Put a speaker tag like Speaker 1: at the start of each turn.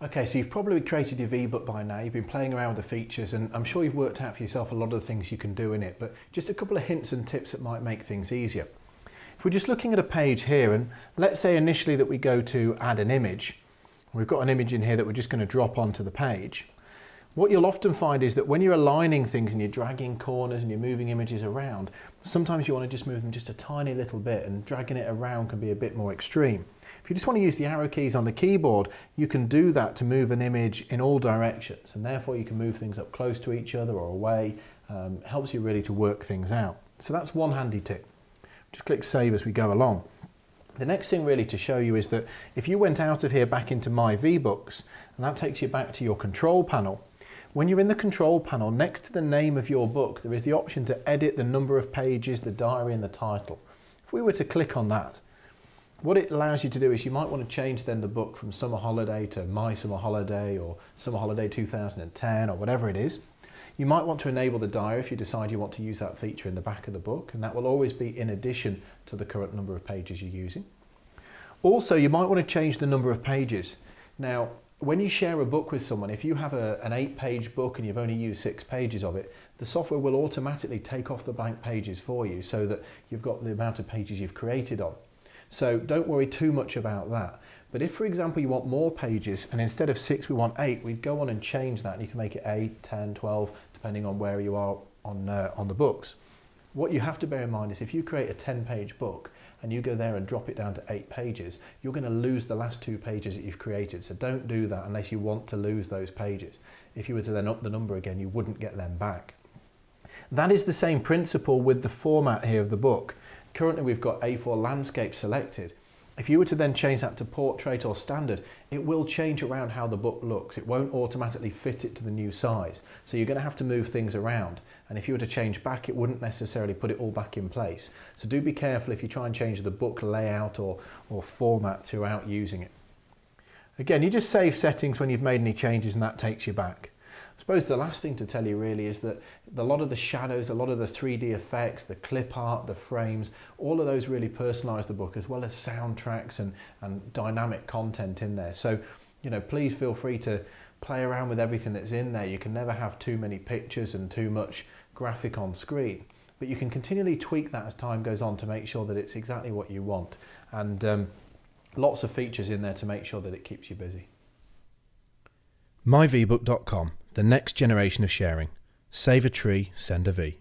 Speaker 1: Okay, so you've probably created your VBook by now, you've been playing around with the features, and I'm sure you've worked out for yourself a lot of the things you can do in it, but just a couple of hints and tips that might make things easier. If we're just looking at a page here, and let's say initially that we go to add an image, we've got an image in here that we're just going to drop onto the page. What you'll often find is that when you're aligning things and you're dragging corners and you're moving images around, sometimes you want to just move them just a tiny little bit, and dragging it around can be a bit more extreme. If you just want to use the arrow keys on the keyboard, you can do that to move an image in all directions, and therefore you can move things up close to each other or away. Helps you really to work things out. So that's one handy tip. Just click save as we go along. The next thing really to show you is that if you went out of here back into My VBooks, and that takes you back to your control panel, when you're in the control panel, next to the name of your book, there is the option to edit the number of pages, the diary and the title. If we were to click on that, what it allows you to do is you might want to change then the book from Summer Holiday to My Summer Holiday or Summer Holiday 2010 or whatever it is. You might want to enable the diary if you decide you want to use that feature in the back of the book, and that will always be in addition to the current number of pages you're using. Also, you might want to change the number of pages. Now, when you share a book with someone, if you have an 8-page book and you've only used 6 pages of it, the software will automatically take off the blank pages for you so that you've got the amount of pages you've created on. So don't worry too much about that. But if, for example, you want more pages and instead of 6 we want 8, we'd go on and change that. You can make it 8, 10, 12, depending on where you are on the books. What you have to bear in mind is if you create a 10-page book and you go there and drop it down to 8 pages, you're going to lose the last 2 pages that you've created. So don't do that unless you want to lose those pages. If you were to then up the number again, you wouldn't get them back. That is the same principle with the format here of the book. Currently we've got A4 landscape selected. If you were to then change that to portrait or standard, it will change around how the book looks. It won't automatically fit it to the new size. So you're going to have to move things around. And if you were to change back, it wouldn't necessarily put it all back in place. So do be careful if you try and change the book layout or format throughout using it. Again, you just save settings when you've made any changes and that takes you back. I suppose the last thing to tell you really is that a lot of the shadows, a lot of the 3D effects, the clip art, the frames, all of those really personalise the book, as well as soundtracks and dynamic content in there. So, you know, please feel free to play around with everything that's in there. You can never have too many pictures and too much graphic on screen, but you can continually tweak that as time goes on to make sure that it's exactly what you want. And lots of features in there to make sure that it keeps you busy.
Speaker 2: myvbook.com, the next generation of sharing. Save a tree, send a V.